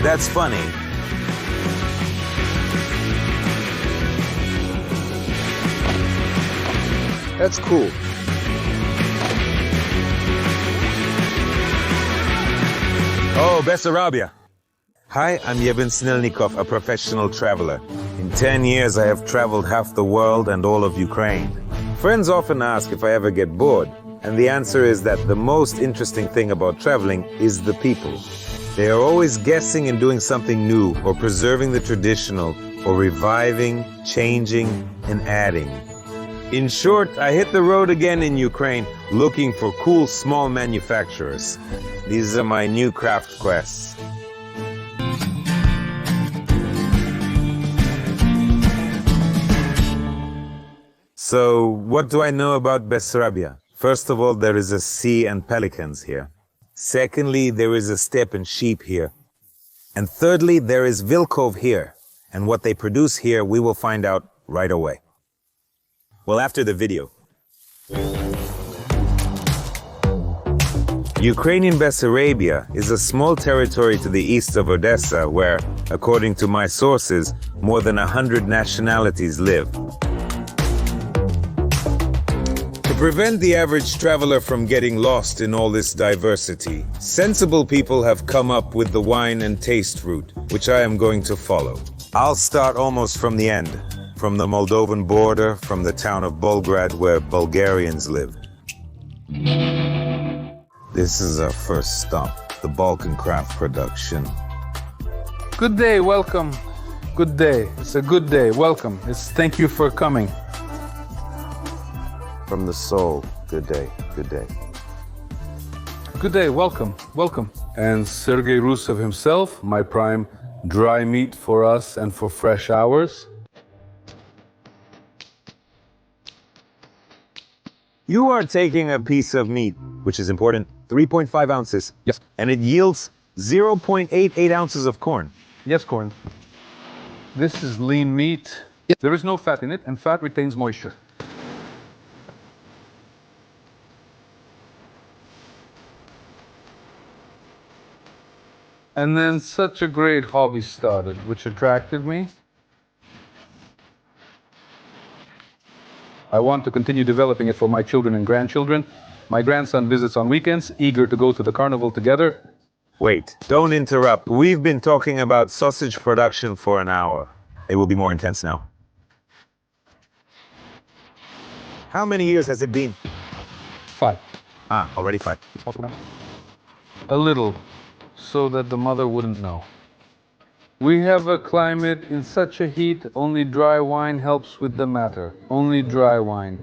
That's funny. That's cool. Oh, Bessarabia. Hi, I'm Yevhen Snelnikov, a professional traveler. In 10 years, I have traveled half the world and all of Ukraine. Friends often ask if I ever get bored, and the answer is that the most interesting thing about traveling is the people. They are always guessing and doing something new, or preserving the traditional, or reviving, changing, and adding. In short, I hit the road again in Ukraine, looking for cool small manufacturers. These are my new craft quests. So, what do I know about Bessarabia? First of all, there is a sea and pelicans here. Secondly, there is a steppe and sheep here. And thirdly, there is Vilkov here. And what they produce here, we will find out right away. Well, after the video. Ukrainian Bessarabia is a small territory to the east of Odessa where, according to my sources, more than 100 nationalities live. To prevent the average traveler from getting lost in all this diversity, sensible people have come up with the wine and taste route, which I am going to follow. I'll start almost from the end. From the Moldovan border, from the town of Bolgrad, where Bulgarians live. This is our first stop, the Balkan craft production. Good day, welcome. Good day. It's a good day. Welcome. Thank you for coming. From the soul, good day, good day. Good day, welcome, welcome. And Sergei Rusev himself, my prime dry meat for us and for fresh hours. You are taking a piece of meat, which is important, 3.5 ounces. Yes. And it yields 0.88 ounces of corn. Yes, corn. This is lean meat. Yes. There is no fat in it, and fat retains moisture. And then such a great hobby started, which attracted me. I want to continue developing it for my children and grandchildren. My grandson visits on weekends, eager to go to the carnival together. Wait, don't interrupt. We've been talking about sausage production for an hour. It will be more intense now. How many years has it been? 5. Already 5. A little, so that the mother wouldn't know. We have a climate in such a heat, only dry wine helps with the matter. Only dry wine.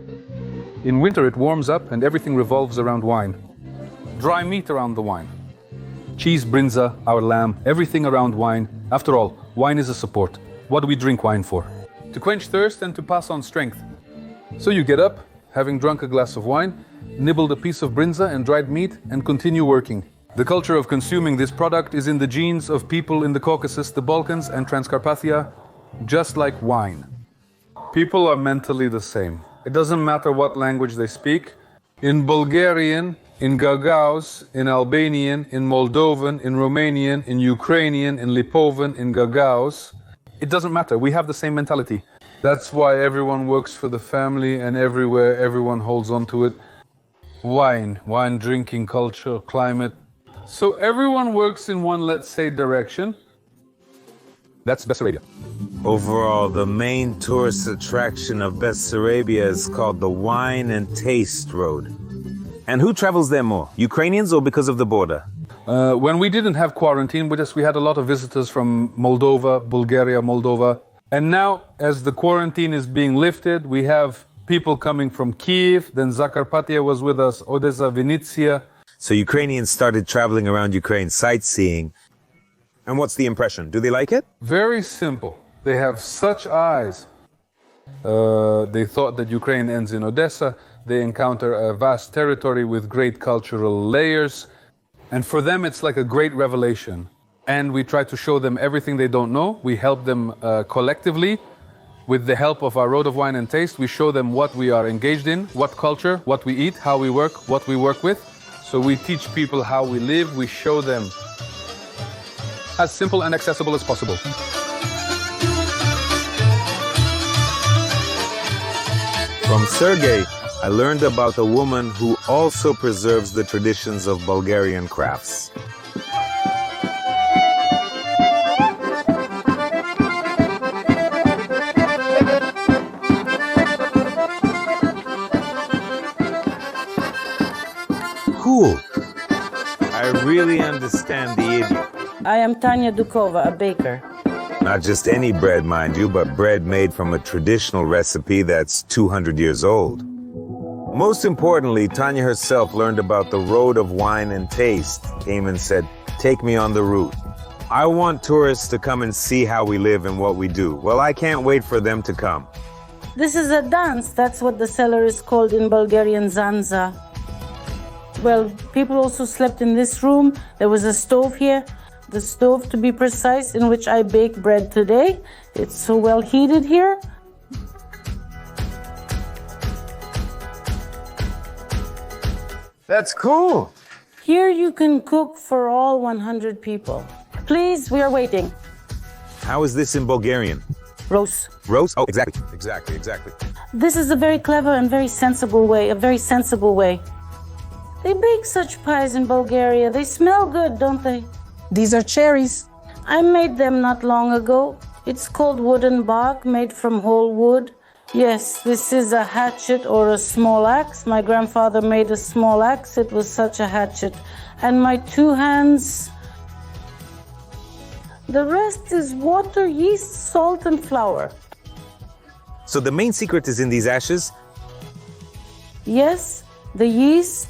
In winter it warms up and everything revolves around wine. Dry meat around the wine. Cheese, brinza, our lamb, everything around wine. After all, wine is a support. What do we drink wine for? To quench thirst and to pass on strength. So you get up, having drunk a glass of wine, nibbled a piece of brinza and dried meat, and continue working. The culture of consuming this product is in the genes of people in the Caucasus, the Balkans, and Transcarpathia, just like wine. People are mentally the same. It doesn't matter what language they speak. In Bulgarian, in Gagauz, in Albanian, in Moldovan, in Romanian, in Ukrainian, in Lipovan, in Gagauz, it doesn't matter. We have the same mentality. That's why everyone works for the family, and everywhere everyone holds on to it. Wine drinking culture, climate. So everyone works in one, let's say, direction. That's Bessarabia. Overall, the main tourist attraction of Bessarabia is called the Wine and Taste Road. And who travels there more, Ukrainians or because of the border? When we didn't have quarantine with us, we had a lot of visitors from Moldova, Bulgaria, Moldova. And now, as the quarantine is being lifted, we have people coming from Kiev, then Zakarpattia was with us, Odessa, Vinnytsia. So Ukrainians started traveling around Ukraine, sightseeing. And what's the impression? Do they like it? Very simple. They have such eyes. They thought that Ukraine ends in Odessa. They encounter a vast territory with great cultural layers. And for them, it's like a great revelation. And we try to show them everything they don't know. We help them collectively. With the help of our Road of Wine and Taste, we show them what we are engaged in, what culture, what we eat, how we work, what we work with. So we teach people how we live. We show them as simple and accessible as possible. From Sergey, I learned about a woman who also preserves the traditions of Bulgarian crafts. Cool. I really understand the idiom. I am Tanya Dukova, a baker. Not just any bread, mind you, but bread made from a traditional recipe that's 200 years old. Most importantly, Tanya herself learned about the road of wine and taste, came and said, "Take me on the route. I want tourists to come and see how we live and what we do." Well, I can't wait for them to come. This is a dance. That's what the cellar is called in Bulgarian, zanza. Well, people also slept in this room. There was a stove here. The stove, to be precise, in which I bake bread today. It's so well heated here. That's cool. Here you can cook for all 100 people. Please, we are waiting. How is this in Bulgarian? Roast. Roast? Oh, exactly. This is a very clever and very sensible way, They bake such pies in Bulgaria. They smell good, don't they? These are cherries. I made them not long ago. It's called wooden bark, made from whole wood. Yes, this is a hatchet or a small axe. My grandfather made a small axe. It was such a hatchet. And my two hands. The rest is water, yeast, salt, and flour. So the main secret is in these ashes? Yes, the yeast.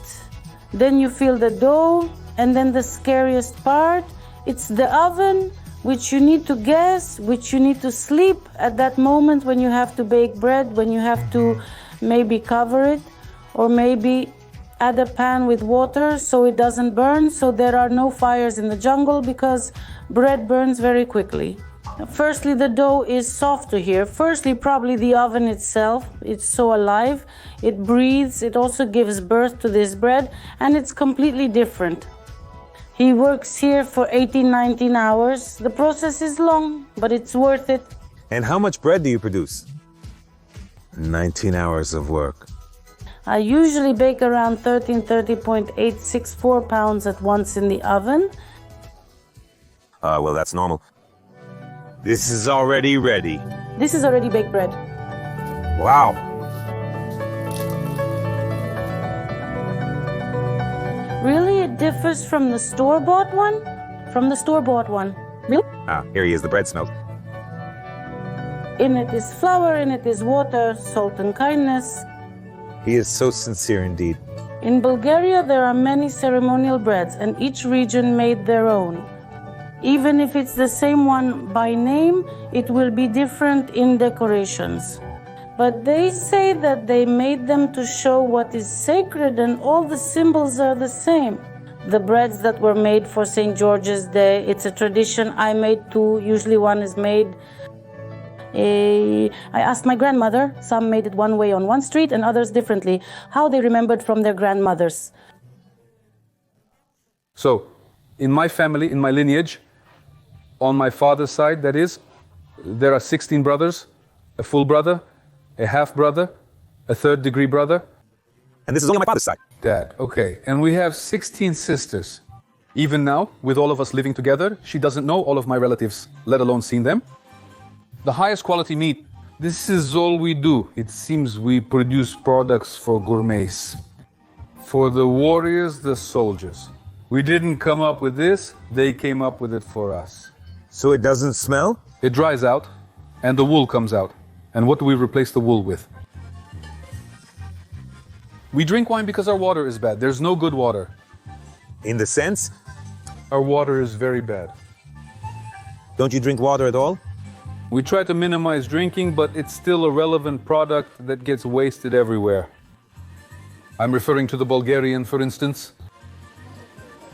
Then you feel the dough. And then the scariest part, it's the oven, which you need to guess, which you need to sleep at that moment when you have to bake bread, when you have to maybe cover it, or maybe add a pan with water so it doesn't burn, so there are no fires in the jungle because bread burns very quickly. Firstly, the dough is softer here. Firstly, probably the oven itself. It's so alive. It breathes. It also gives birth to this bread, and it's completely different. He works here for 18, 19 hours. The process is long, but it's worth it. And how much bread do you produce? 19 hours of work. I usually bake around 30.864 pounds at once in the oven. Well, that's normal. This is already ready. This is already baked bread. Wow. Really? It differs from the store-bought one? From the store-bought one. Really? Here he is, the bread smells. In it is flour, in it is water, salt and kindness. He is so sincere indeed. In Bulgaria, there are many ceremonial breads, and each region made their own. Even if it's the same one by name, it will be different in decorations. But they say that they made them to show what is sacred, and all the symbols are the same. The breads that were made for St. George's Day, it's a tradition. I made two. Usually one is made. I asked my grandmother. Some made it one way on one street and others differently. How they remembered from their grandmothers. So, in my family, in my lineage, on my father's side, that is, there are 16 brothers, a full brother, a half-brother, a third-degree brother. And this is only on my father's side. Dad, okay. And we have 16 sisters. Even now, with all of us living together, she doesn't know all of my relatives, let alone seen them. The highest quality meat, this is all we do. It seems we produce products for gourmets. For the warriors, the soldiers. We didn't come up with this, they came up with it for us. So it doesn't smell? It dries out, and the wool comes out. And what do we replace the wool with? We drink wine because our water is bad. There's no good water. In the sense? Our water is very bad. Don't you drink water at all? We try to minimize drinking, but it's still a relevant product that gets wasted everywhere. I'm referring to the Bulgarian, for instance.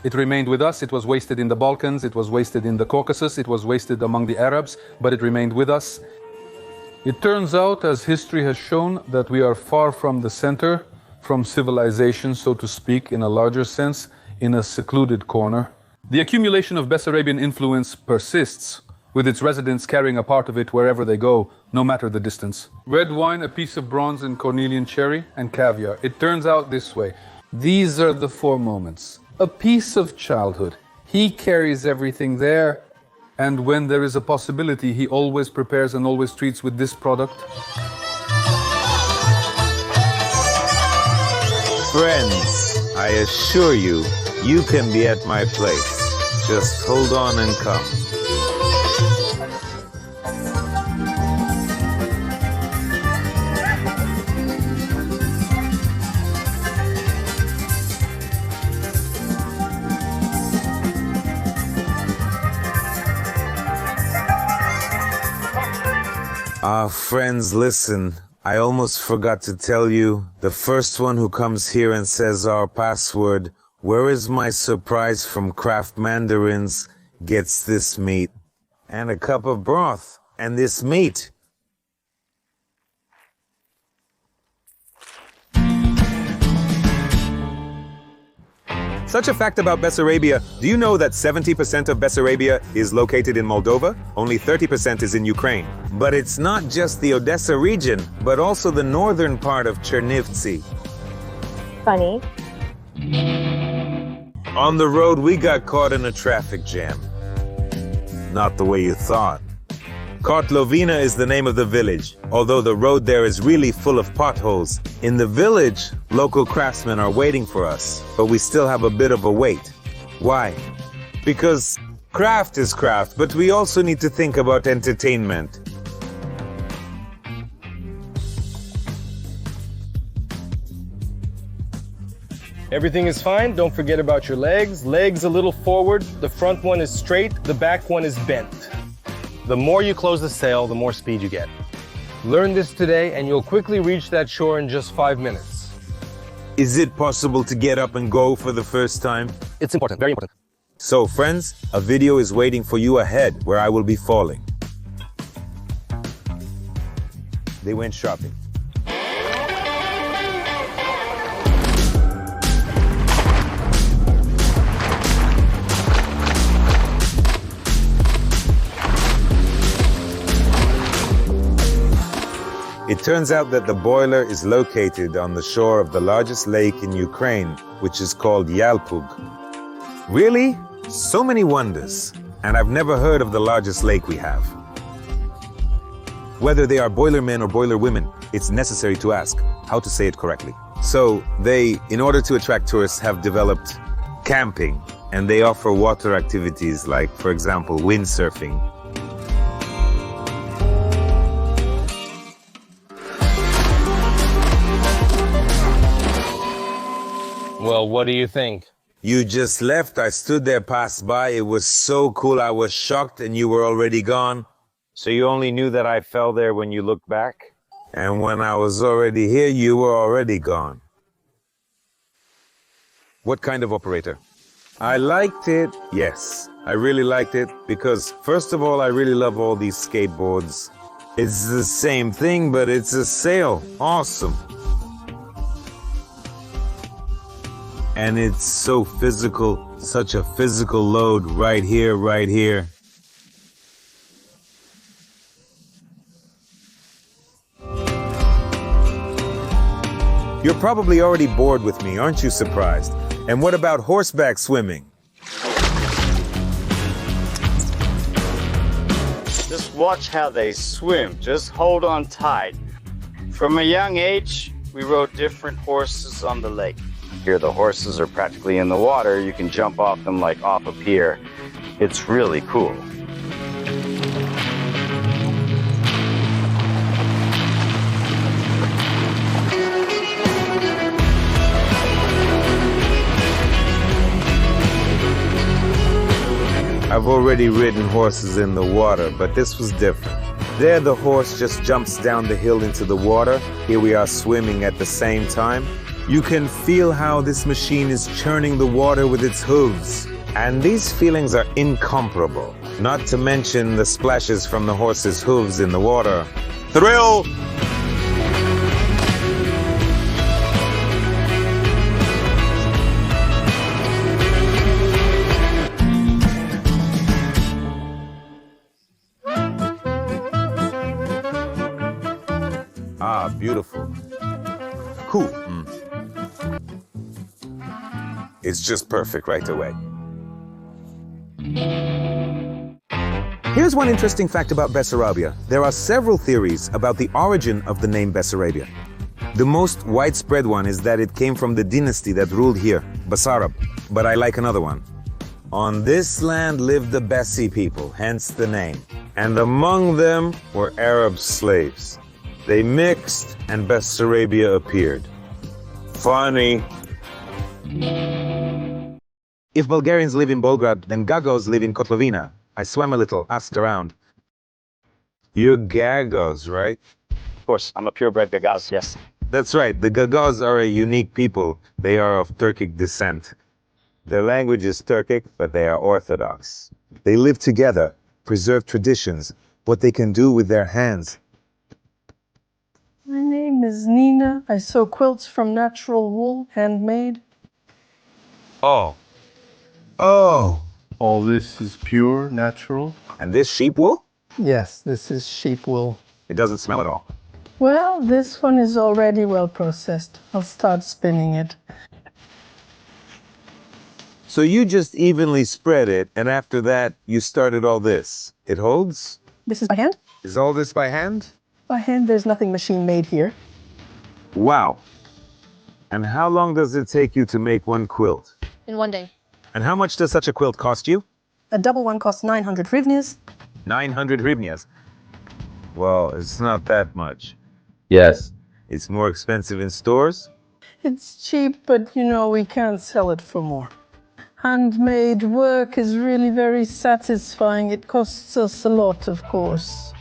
It remained with us, it was wasted in the Balkans, it was wasted in the Caucasus, it was wasted among the Arabs, but it remained with us. It turns out, as history has shown, that we are far from the center, from civilization, so to speak, in a larger sense, in a secluded corner. The accumulation of Bessarabian influence persists, with its residents carrying a part of it wherever they go, no matter the distance. Red wine, a piece of bronze and cornelian cherry, and caviar. It turns out this way. These are the 4 moments. A piece of childhood. He carries everything there, and when there is a possibility, he always prepares and always treats with this product. Friends, I assure you, you can be at my place. Just hold on and come. Friends, listen. I almost forgot to tell you, the first one who comes here and says our password, "Where is my surprise from Craft Mandarins?" gets this meat. And a cup of broth. And this meat. Such a fact about Bessarabia. Do you know that 70% of Bessarabia is located in Moldova? Only 30% is in Ukraine. But it's not just the Odessa region, but also the northern part of Chernivtsi. Funny. On the road, we got caught in a traffic jam. Not the way you thought. Kotlovina is the name of the village, although the road there is really full of potholes. In the village, local craftsmen are waiting for us, but we still have a bit of a wait. Why? Because craft is craft, but we also need to think about entertainment. Everything is fine. Don't forget about your legs. Legs a little forward. The front one is straight. The back one is bent. The more you close the sail, the more speed you get. Learn this today and you'll quickly reach that shore in just 5 minutes. Is it possible to get up and go for the first time? It's important, very important. So friends, a video is waiting for you ahead where I will be falling. They went shopping. It turns out that the boiler is located on the shore of the largest lake in Ukraine, which is called Yalpug. Really? So many wonders. And I've never heard of the largest lake we have. Whether they are boiler men or boiler women, it's necessary to ask how to say it correctly. So they, in order to attract tourists, have developed camping, and they offer water activities like, for example, windsurfing. Well, what do you think? You just left. I stood there, passed by. It was so cool. I was shocked and you were already gone. So you only knew that I fell there when you looked back? And when I was already here, you were already gone. What kind of operator? I liked it. Yes, I really liked it because, first of all, I really love all these skateboards. It's the same thing, but it's a sail. Awesome. And it's so physical, such a physical load right here, right here. You're probably already bored with me, aren't you surprised? And what about horseback swimming? Just watch how they swim. Just hold on tight. From a young age, we rode different horses on the lake. Here the horses are practically in the water. You can jump off them like off a pier. It's really cool. I've already ridden horses in the water, but this was different. There the horse just jumps down the hill into the water. Here we are swimming at the same time. You can feel how this machine is churning the water with its hooves. And these feelings are incomparable. Not to mention the splashes from the horse's hooves in the water. Thrill! Ah, beautiful. Cool. It's just perfect right away. Here's one interesting fact about Bessarabia. There are several theories about the origin of the name Bessarabia. The most widespread one is that it came from the dynasty that ruled here, Bessarab. But I like another one. On this land lived the Bessi people, hence the name. And among them were Arab slaves. They mixed and Bessarabia appeared. Funny. If Bulgarians live in Bolgrad, then Gagauz live in Kotlovina. I swam a little, asked around. You're Gagauz, right? Of course, I'm a purebred Gagauz, yes. That's right, the Gagauz are a unique people. They are of Turkic descent. Their language is Turkic, but they are Orthodox. They live together, preserve traditions, what they can do with their hands. My name is Nina. I sew quilts from natural wool, handmade. Oh. All this is pure, natural? And this sheep wool? Yes, this is sheep wool. It doesn't smell at all. Well, this one is already well processed. I'll start spinning it. So you just evenly spread it, and after that, you started all this. It holds? This is by hand? Is all this by hand? By hand, there's nothing machine made here. Wow. And how long does it take you to make one quilt? In one day. And how much does such a quilt cost you? A double one costs 900 hryvnias. 900 hryvnias. Well, it's not that much. Yes. It's more expensive in stores? It's cheap, but you know, we can't sell it for more. Handmade work is really very satisfying. It costs us a lot, of course.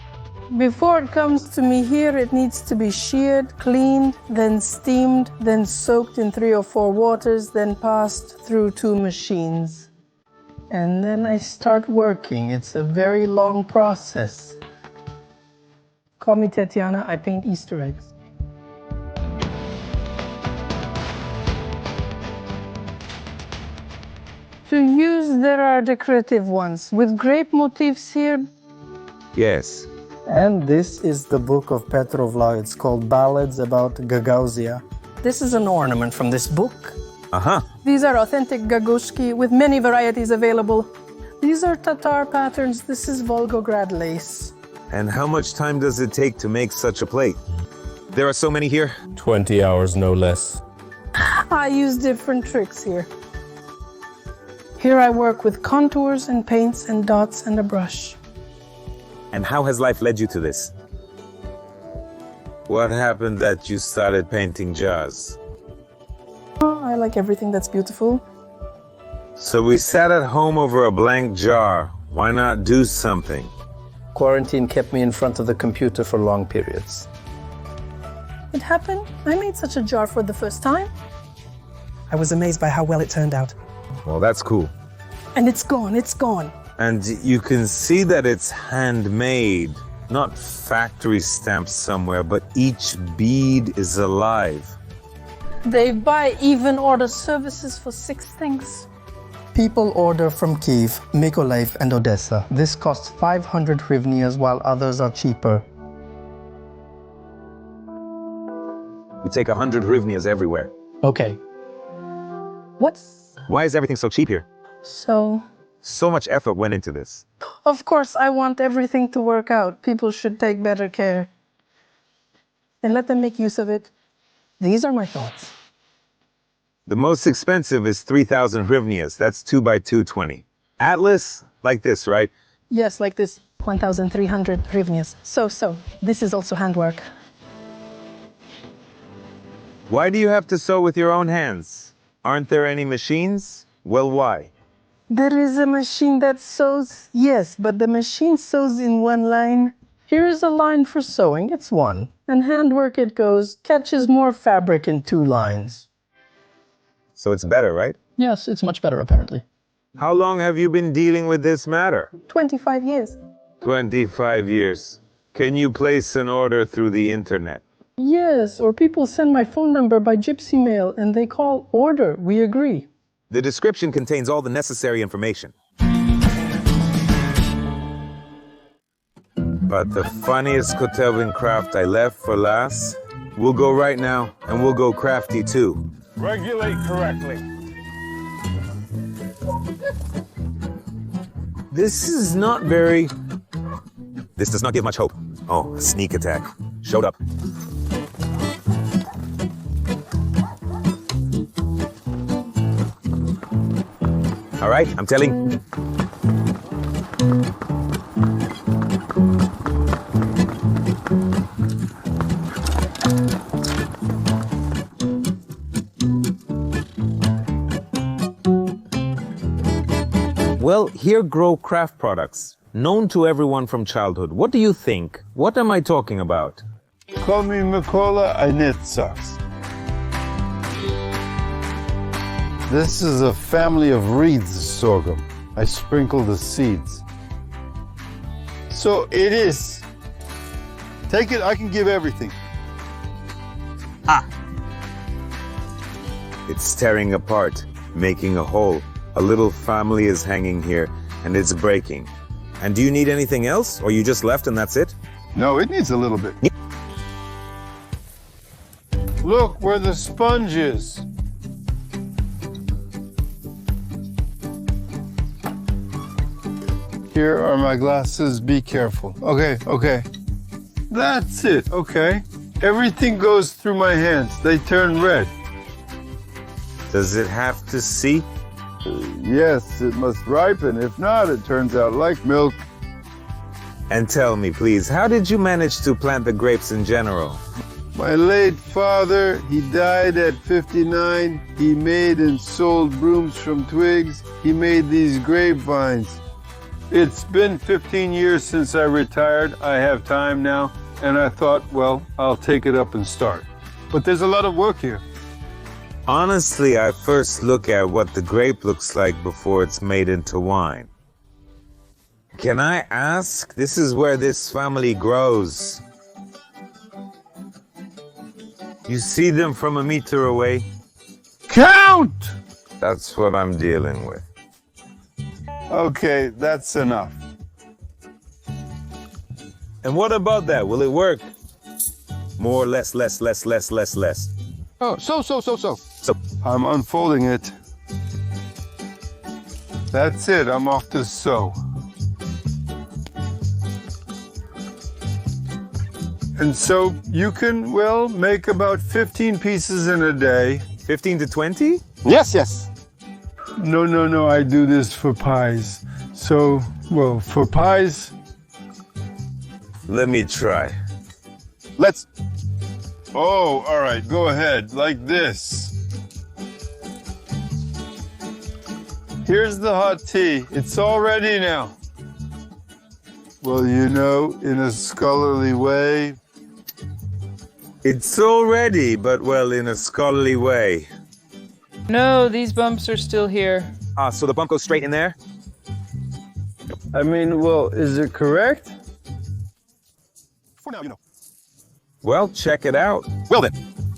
Before it comes to me here, it needs to be sheared, cleaned, then steamed, then soaked in 3 or 4 waters, then passed through 2 machines. And then I start working. It's a very long process. Call me Tatiana, I paint Easter eggs. To use, there are decorative ones with grape motifs here. Yes. And this is the book of Petrovla. It's called Ballads about Gagauzia. This is an ornament from this book. Uh-huh. These are authentic Gaguzki with many varieties available. These are Tatar patterns. This is Volgograd lace. And how much time does it take to make such a plate? There are so many here. 20 hours, no less. I use different tricks here. Here I work with contours and paints and dots and a brush. And how has life led you to this? What happened that you started painting jars? Oh, I like everything that's beautiful. So we sat at home over a blank jar. Why not do something? Quarantine kept me in front of the computer for long periods. It happened. I made such a jar for the first time. I was amazed by how well it turned out. Well, that's cool. And it's gone, it's gone. And you can see that it's handmade, not factory stamped somewhere, but each bead is alive. They buy even order services for 6 things. People order from Kiev, Mykolaiv, and Odessa. This costs 500 hryvnias, while others are cheaper. We take 100 hryvnias everywhere. Okay. Why is everything so cheap here? So much effort went into this. of course, I want everything to work out. People should take better care. And let them make use of it. These are my thoughts. The most expensive is 3,000 hryvnias. That's 2 by 220. Atlas, like this, right? Yes, like this, 1,300 hryvnias. So, this is also handwork. Why do you have to sew with your own hands? Aren't there any machines? Well, why? There is a machine that sews, yes, but the machine sews in one line. Here is a line for sewing, it's 1. And handwork it goes, catches more fabric in 2 lines. So it's better, right? Yes, it's much better, apparently. How long have you been dealing with this matter? 25 years. 25 years. Can you place an order through the internet? Yes, or people send my phone number by gypsy mail and they call order, we agree. The description contains all the necessary information. But the funniest kotel in craft I left for last We'll go right now, and we'll go crafty too. Regulate correctly. This is not very... This does not give much hope. Oh, a sneak attack. Showed up. All right, I'm telling... Well, here grow craft products, known to everyone from childhood. What do you think? What am I talking about? Call me Mikola, I knit socks. This is a family of wreaths sorghum. I sprinkle the seeds. So it is. Take it, I can give everything. It's tearing apart, making a hole. A little family is hanging here, and it's breaking. And do you need anything else, or you just left and that's it? No, it needs a little bit. Look where the sponge is. Here are my glasses, be careful. Okay. That's it, okay. Everything goes through my hands, they turn red. Does it have to see? Yes, it must ripen. If not, it turns out like milk. And tell me, please, how did you manage to plant the grapes in general? My late father, he died at 59. He made and sold brooms from twigs. He made these grapevines. It's been 15 years since I retired. I have time now. And I thought, well, I'll take it up and start. But there's a lot of work here. Honestly, I first look at what the grape looks like before it's made into wine. Can I ask? This is where this family grows. You see them from a meter away? Count! That's what I'm dealing with. Okay, that's enough. And what about that? Will it work? More, less. Oh, so. So, I'm unfolding it. That's it, I'm off to sew. And so you can, well, make about 15 pieces in a day. 15 to 20? Yes. No, I do this for pies. So, well, for pies... Let me try. Let's... Oh, all right, go ahead, like this. Here's the hot tea. It's all ready now. Well, you know, in a scholarly way. It's all ready, but well, in a scholarly way. No, these bumps are still here. So the bump goes straight in there? I mean, well, is it correct? For now, you know. Well, check it out. Well then.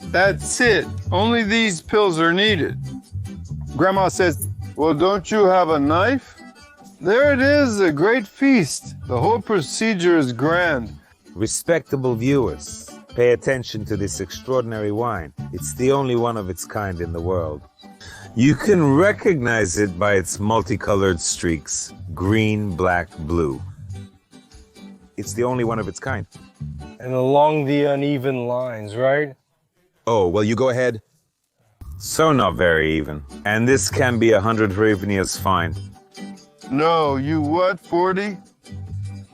That's it. Only these pills are needed. Grandma says, well, don't you have a knife? There it is, a great feast. The whole procedure is grand. Respectable viewers, pay attention to this extraordinary wine. It's the only one of its kind in the world. You can recognize it by its multicolored streaks, green, black, blue. It's the only one of its kind. And along the uneven lines, right? Oh, well, you go ahead. So not very even. And this can be 100 hryvnias fine. No, you what, 40?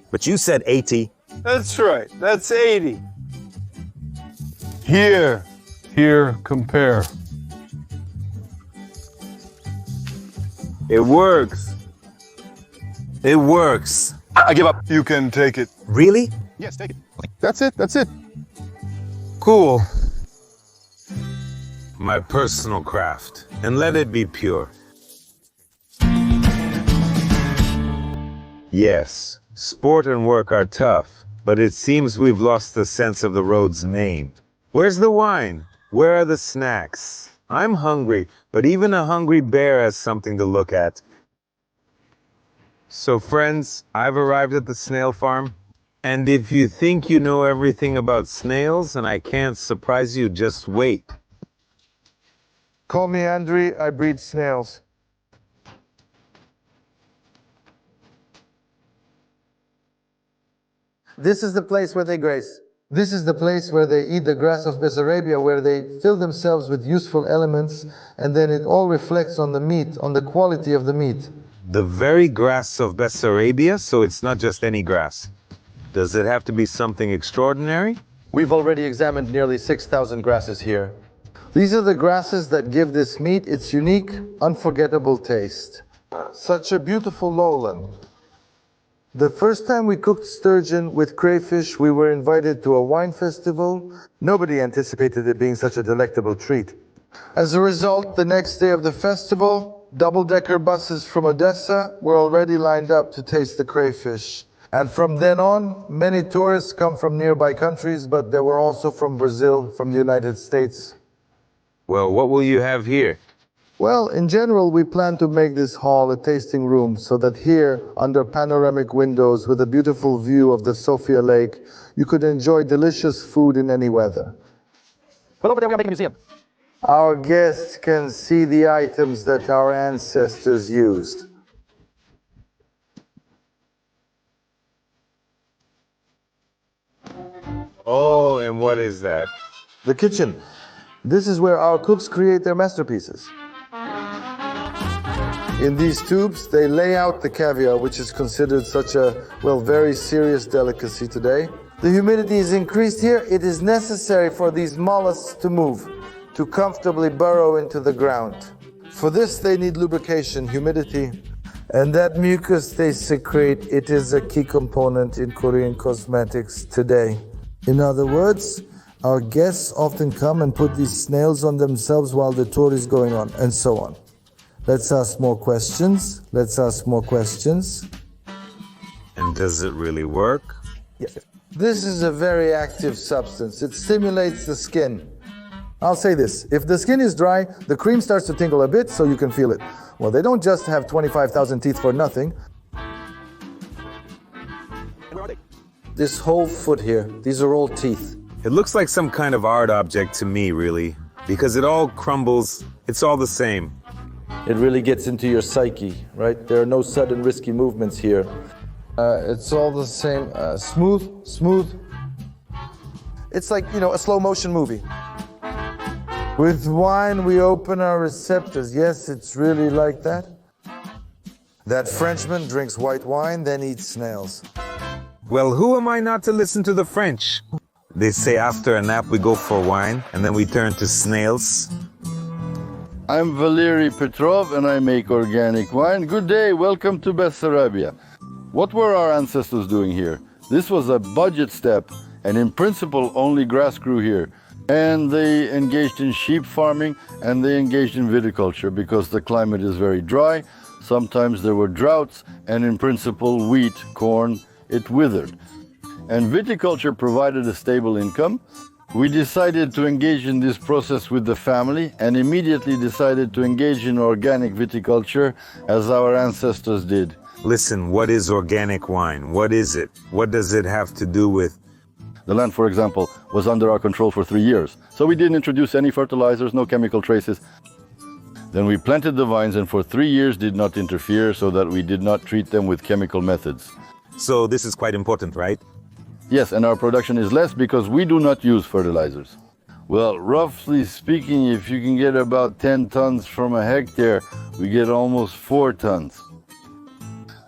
But you said 80. That's right, that's 80. Here, compare. It works. It works. I give up. You can take it. Really? Yes, take it. That's it. Cool. My personal craft. And let it be pure. Yes, sport and work are tough, but it seems we've lost the sense of the road's name. Where's the wine? Where are the snacks? I'm hungry, but even a hungry bear has something to look at. So friends, I've arrived at the snail farm, And if you think you know everything about snails and I can't surprise you, just wait. Call me Andriy, I breed snails. This is the place where they graze. This is the place where they eat the grass of Bessarabia, where they fill themselves with useful elements, and then it all reflects on the meat, on the quality of the meat. The very grass of Bessarabia, so it's not just any grass. Does it have to be something extraordinary? We've already examined nearly 6,000 grasses here. These are the grasses that give this meat its unique, unforgettable taste. Such a beautiful lowland. The first time we cooked sturgeon with crayfish, we were invited to a wine festival. Nobody anticipated it being such a delectable treat. As a result, the next day of the festival, double-decker buses from Odessa were already lined up to taste the crayfish. And from then on, many tourists come from nearby countries, but there were also from Brazil, from the United States. Well, what will you have here? Well, in general, we plan to make this hall a tasting room so that here, under panoramic windows with a beautiful view of the Sofia Lake, you could enjoy delicious food in any weather. But over there we are making a museum. Our guests can see the items that our ancestors used. Oh, and what is that? The kitchen. This is where our cooks create their masterpieces. In these tubes, they lay out the caviar, which is considered such a, well, very serious delicacy today. The humidity is increased here. It is necessary for these mollusks to move, to comfortably burrow into the ground. For this, they need lubrication, humidity. And that mucus they secrete, it is a key component in Korean cosmetics today. In other words, our guests often come and put these snails on themselves while the tour is going on, and so on. Let's ask more questions. Let's ask more questions. And does it really work? Yes. This is a very active substance. It stimulates the skin. I'll say this. If the skin is dry, the cream starts to tingle a bit so you can feel it. Well, they don't just have 25,000 teeth for nothing. Where are they? This whole foot here, these are all teeth. It looks like some kind of art object to me, really, because it all crumbles. It's all the same. It really gets into your psyche, right? There are no sudden risky movements here. It's all the same, smooth, smooth. It's like, you know, a slow motion movie. With wine, we open our receptors. Yes, it's really like that. That Frenchman drinks white wine, then eats snails. Well, who am I not to listen to the French? They say after a nap we go for wine, and then we turn to snails. I'm Valery Petrov and I make organic wine. Good day, welcome to Bessarabia. What were our ancestors doing here? This was a budget step, and in principle only grass grew here. And they engaged in sheep farming and they engaged in viticulture because the climate is very dry. Sometimes there were droughts, and in principle wheat, corn, it withered. And viticulture provided a stable income. We decided to engage in this process with the family and immediately decided to engage in organic viticulture as our ancestors did. Listen, what is organic wine? What is it? What does it have to do with? The land, for example, was under our control for 3 years. So we didn't introduce any fertilizers, no chemical traces. Then we planted the vines and for 3 years did not interfere so that we did not treat them with chemical methods. So this is quite important, right? Yes, and our production is less because we do not use fertilizers. Well, roughly speaking, if you can get about 10 tons from a hectare, we get almost 4 tons.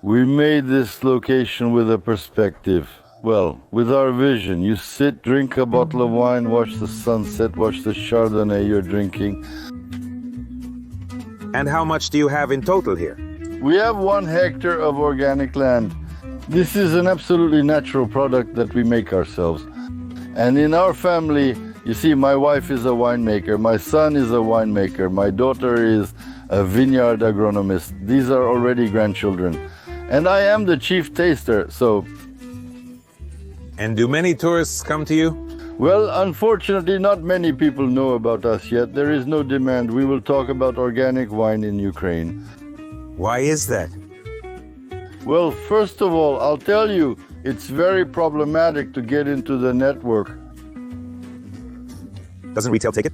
We made this location with a perspective. Well, with our vision. You sit, drink a bottle of wine, watch the sunset, watch the Chardonnay you're drinking. And how much do you have in total here? We have 1 hectare of organic land. This is an absolutely natural product that we make ourselves. And in our family, you see, my wife is a winemaker, my son is a winemaker, my daughter is a vineyard agronomist. These are already grandchildren. And I am the chief taster, so... And do many tourists come to you? Well, unfortunately, not many people know about us yet. There is no demand. We will talk about organic wine in Ukraine. Why is that? Well, first of all, I'll tell you, It's very problematic to get into the network. Doesn't retail take it?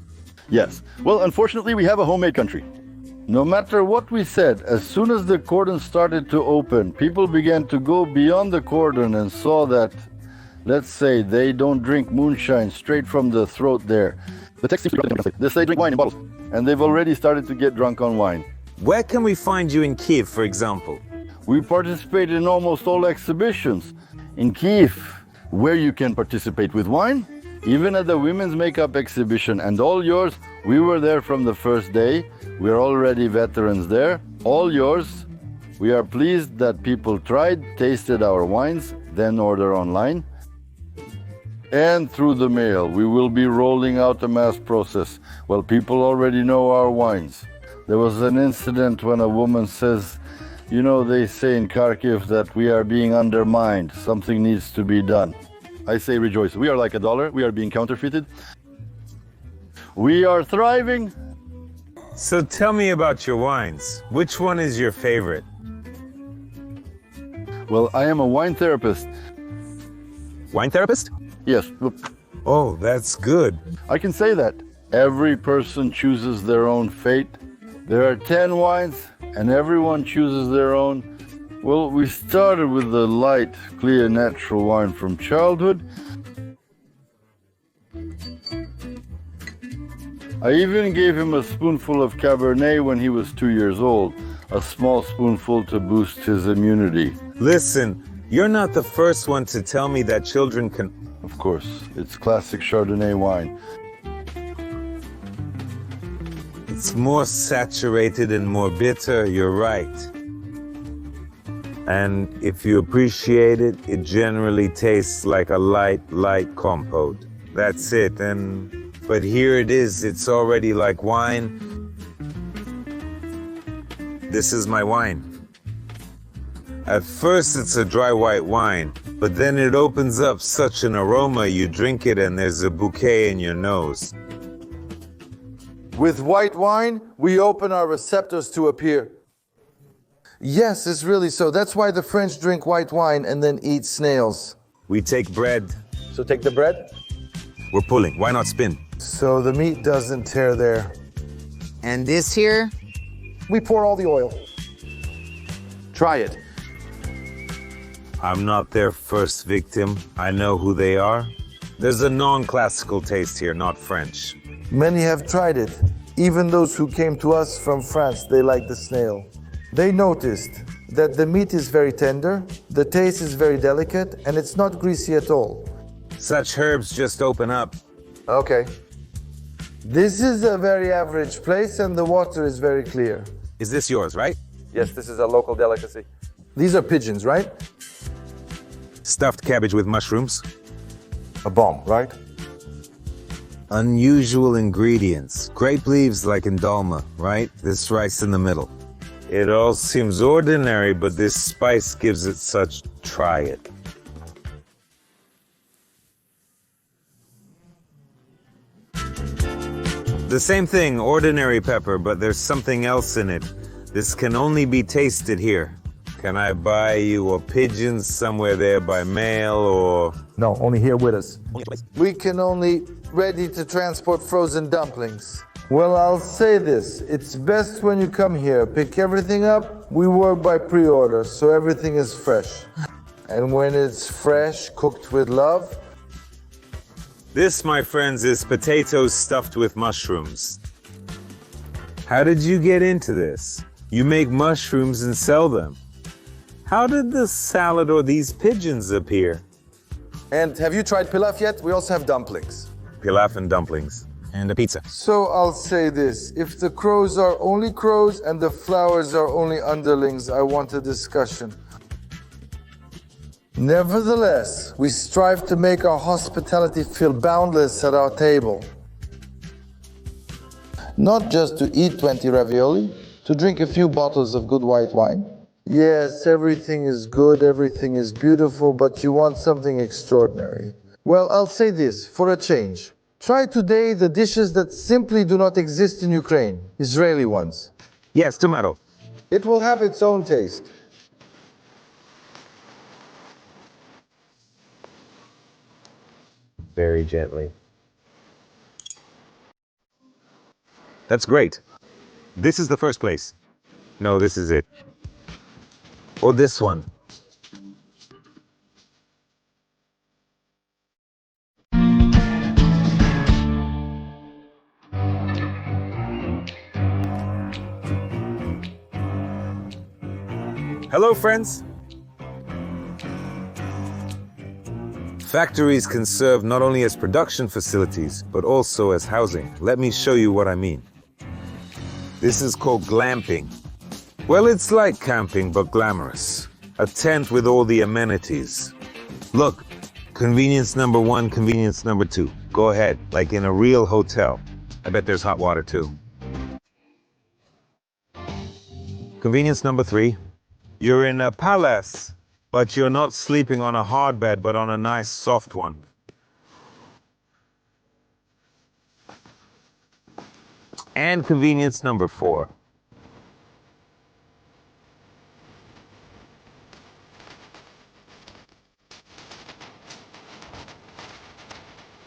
Yes. Well, unfortunately, we have a homemade country. No matter what we said, as soon as the cordon started to open, people began to go beyond the cordon and saw that, let's say, they don't drink moonshine straight from the throat there. The text seems to be this, they drink wine in bottles. And they've already started to get drunk on wine. Where can we find you in Kiev, for example? We participate in almost all exhibitions. In Kiev, where you can participate with wine, Even at the women's makeup exhibition, and all yours, we were there from the first day. We're already veterans there. All yours. We are pleased that people tried, tasted our wines, then order online. And through the mail, we will be rolling out a mass process. Well, people already know our wines. There was an incident when a woman says, you know, they say in Kharkiv that we are being undermined. Something needs to be done. I say rejoice. We are like a dollar. We are being counterfeited. We are thriving. So tell me about your wines. Which one is your favorite? Well, I am a wine therapist. Wine therapist? Yes. Oh, that's good. I can say that. Every person chooses their own fate. There are 10 wines, and everyone chooses their own. Well, we started with the light, clear, natural wine from childhood. I even gave him a spoonful of Cabernet when he was 2 years old, a small spoonful to boost his immunity. Listen, you're not the first one to tell me that children can... Of course, it's classic Chardonnay wine. It's more saturated and more bitter, you're right. And if you appreciate it, it generally tastes like a light compote. That's it. But here it is, it's already like wine. This is my wine. At first it's a dry white wine, but then it opens up such an aroma, you drink it and there's a bouquet in your nose. With white wine, we open our receptors to appear. Yes, it's really so. That's why the French drink white wine and then eat snails. We take bread. So take the bread? We're pulling. Why not spin? So the meat doesn't tear there. And this here? We pour all the oil. Try it. I'm not their first victim. I know who they are. There's a non-classical taste here, not French. Many have tried it. Even those who came to us from France, they like the snail. They noticed that the meat is very tender, the taste is very delicate, and it's not greasy at all. Such herbs just open up. Okay. This is a very average place and the water is very clear. Is this yours, right? Yes, this is a local delicacy. These are pigeons, right? Stuffed cabbage with mushrooms. A bomb, right? Unusual ingredients. Grape leaves like in dolma, right? This rice in the middle. It all seems ordinary, but this spice gives it such... Try it. The same thing, ordinary pepper, but there's something else in it. This can only be tasted here. Can I buy you a pigeon somewhere there by mail or... No, only here with us. We can only ready to transport frozen dumplings. Well, I'll say this. It's best when you come here, pick everything up. We work by pre-order, so everything is fresh. And when it's fresh, cooked with love. This, my friends, is potatoes stuffed with mushrooms. How did you get into this? You make mushrooms and sell them. How did the salad or these pigeons appear? And have you tried pilaf yet? We also have dumplings. Pilaf and dumplings. And a pizza. So I'll say this. If the crows are only crows and the flowers are only underlings, I want a discussion. Nevertheless, we strive to make our hospitality feel boundless at our table. Not just to eat 20 ravioli, to drink a few bottles of good white wine. Yes, everything is good, everything is beautiful, but you want something extraordinary. Well, I'll say this, for a change. Try today the dishes that simply do not exist in Ukraine, Israeli ones. Yes, tomato. It will have its own taste. very gently. That's great. This is the first place. No, this is it. Or this one. Hello, friends. Factories can serve not only as production facilities, but also as housing. Let me show you what I mean. This is called glamping. Well, it's like camping, but glamorous. A tent with all the amenities. Look, convenience number 1, convenience number 2. Go ahead, like in a real hotel. I bet there's hot water too. Convenience number 3. You're in a palace, but you're not sleeping on a hard bed, but on a nice soft one. And convenience number 4.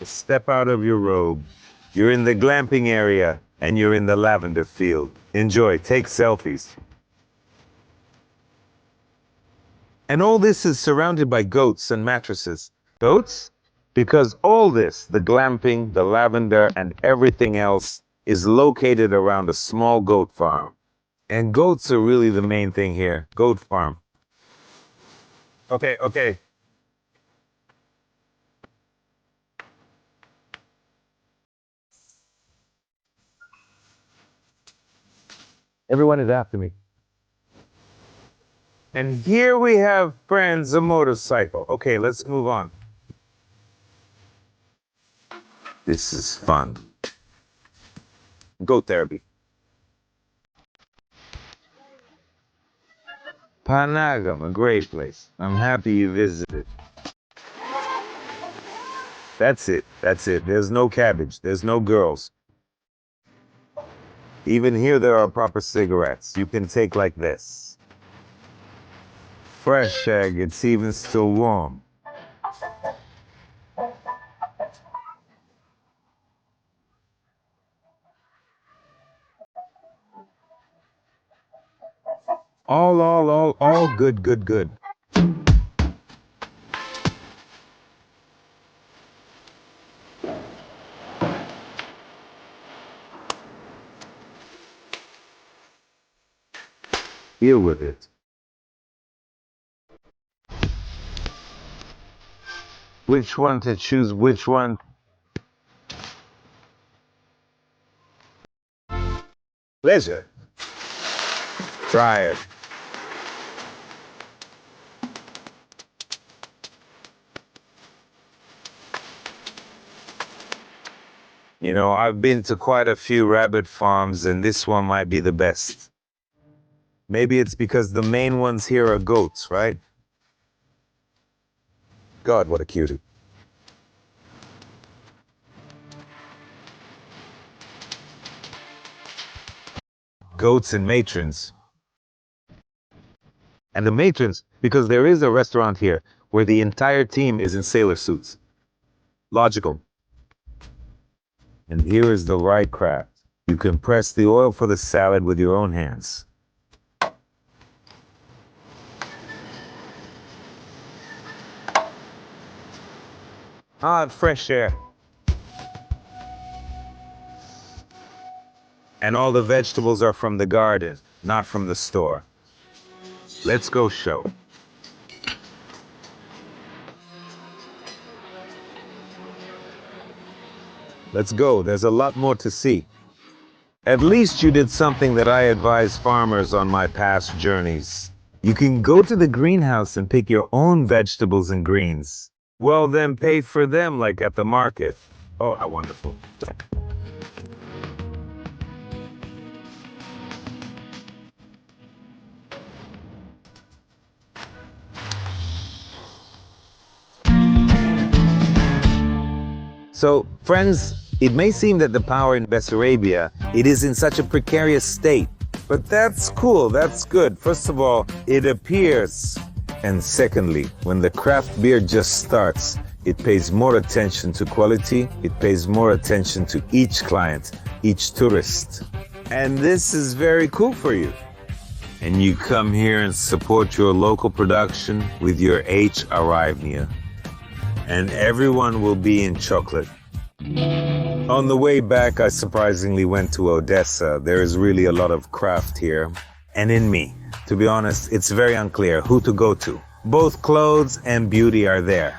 Step out of your robe. You're in the glamping area, and you're in the lavender field. Enjoy, take selfies. And all this is surrounded by goats and mattresses. Goats? Because all this, the glamping, the lavender, and everything else, is located around a small goat farm. And goats are really the main thing here. Goat farm. Okay. Everyone is after me. And here we have friends, a motorcycle. Okay, let's move on. This is fun. Goat therapy. Panagam, a great place. I'm happy you visited. That's it. There's no cabbage. There's no girls. Even here there are proper cigarettes. You can take like this. Fresh egg, it's even still warm. All good. Deal with it. Which one to choose, which one? Pleasure. Try it. You know, I've been to quite a few rabbit farms, and this one might be the best. Maybe it's because the main ones here are goats, right? God, what a cutie. Goats and matrons. And the matrons, because there is a restaurant here where the entire team is in sailor suits. Logical. And here is the right craft. You can press the oil for the salad with your own hands. Fresh air. And all the vegetables are from the garden, not from the store. Let's go show. Let's go, there's a lot more to see. At least you did something that I advise farmers on my past journeys. You can go to the greenhouse and pick your own vegetables and greens. Well, then pay for them like at the market. Oh, how wonderful. So, friends, it may seem that the power in Bessarabia, it is in such a precarious state. But that's cool, that's good. First of all, it appears. And secondly, when the craft beer just starts, It pays more attention to quality. It pays more attention to each client, each tourist. And this is very cool for you. And you come here and support your local production with your H Arivnia. And everyone will be in chocolate. On the way back, I surprisingly went to Odessa. There is really a lot of craft here. And in me, to be honest, it's very unclear who to go to. Both clothes and beauty are there.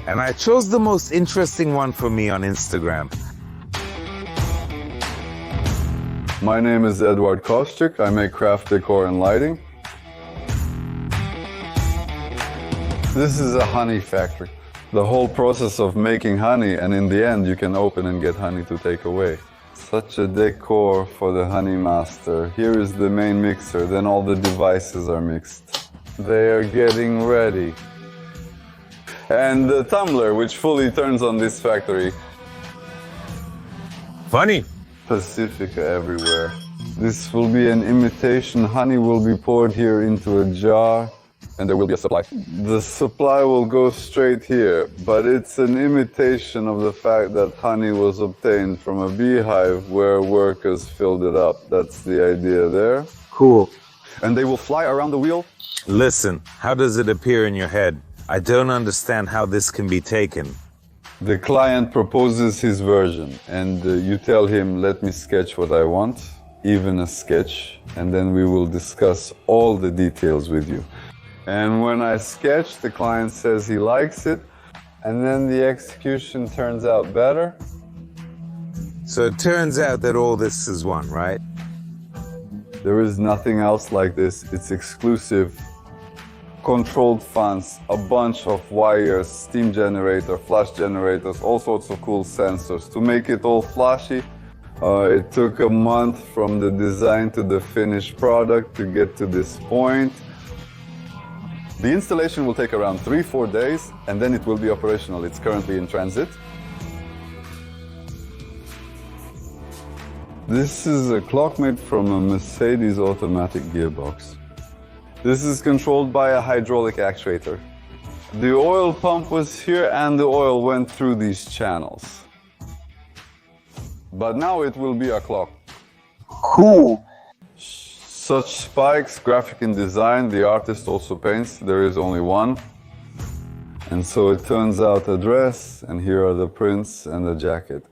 And I chose the most interesting one for me on Instagram. My name is Edward Kostyk. I make craft decor and lighting. This is a honey factory. The whole process of making honey, and in the end you can open and get honey to take away. Such a decor for the honey master. Here is the main mixer, then all the devices are mixed. They are getting ready. And the tumbler, which fully turns on this factory. Funny. Pacifica everywhere. This will be an imitation. Honey will be poured here into a jar, and there will be a supply. The supply will go straight here, but it's an imitation of the fact that honey was obtained from a beehive where workers filled it up. That's the idea there. Cool. And they will fly around the wheel. Listen, how does it appear in your head? I don't understand how this can be taken. The client proposes his version, and you tell him, let me sketch what I want, even a sketch, and then we will discuss all the details with you. And when I sketch, the client says he likes it, and then the execution turns out better. So it turns out that all this is one, right? There is nothing else like this. It's exclusive. Controlled fans, a bunch of wires, steam generator, flash generators, all sorts of cool sensors. To make it all flashy, it took a month from the design to the finished product to get to this point. The installation will take around 3-4 days, and then it will be operational. It's currently in transit. This is a clock made from a Mercedes automatic gearbox. This is controlled by a hydraulic actuator. The oil pump was here and the oil went through these channels. But now it will be a clock. Cool. Such spikes, graphic in design, the artist also paints. There is only one. And so it turns out a dress, and here are the prints and the jacket.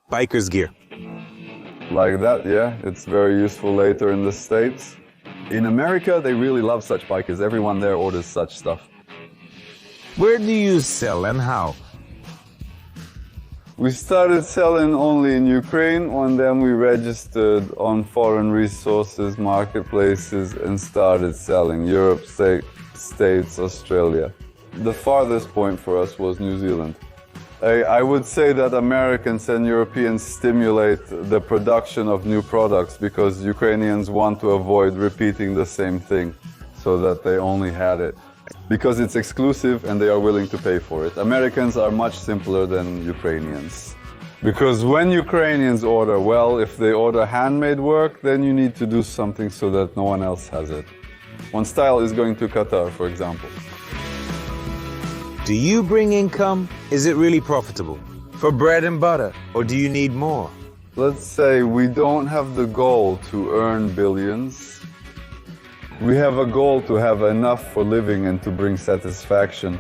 Biker's gear. Like that, yeah. It's very useful later in the States. In America, they really love such bikers. Everyone there orders such stuff. Where do you sell and how? We started selling only in Ukraine, and then we registered on foreign resources, marketplaces, and started selling Europe, States, Australia. The farthest point for us was New Zealand. I would say that Americans and Europeans stimulate the production of new products because Ukrainians want to avoid repeating the same thing so that they only had it. Because it's exclusive and they are willing to pay for it. Americans are much simpler than Ukrainians. Because when Ukrainians order, well, if they order handmade work, then you need to do something so that no one else has it. One style is going to Qatar, for example. Do you bring income? Is it really profitable? For bread and butter? Or do you need more? Let's say we don't have the goal to earn billions. We have a goal to have enough for living and to bring satisfaction.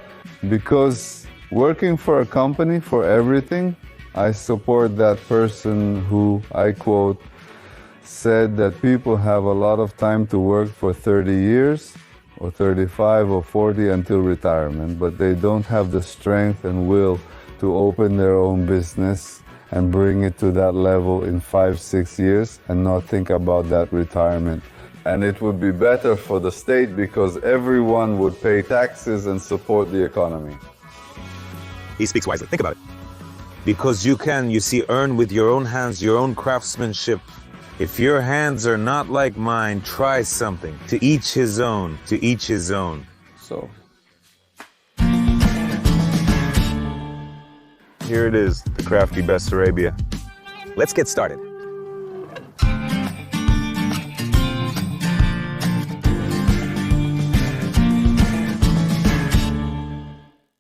Because working for a company for everything, I support that person who, I quote, said that people have a lot of time to work for 30 years, or 35 or 40 until retirement, but they don't have the strength and will to open their own business and bring it to that level in 5-6 years and not think about that retirement. And it would be better for the state because everyone would pay taxes and support the economy. He speaks wisely. Think about it. Because you can, you see, earn with your own hands, your own craftsmanship. If your hands are not like mine, try something. To each his own, to each his own. So. Here it is, the Crafty Bessarabia. Let's get started.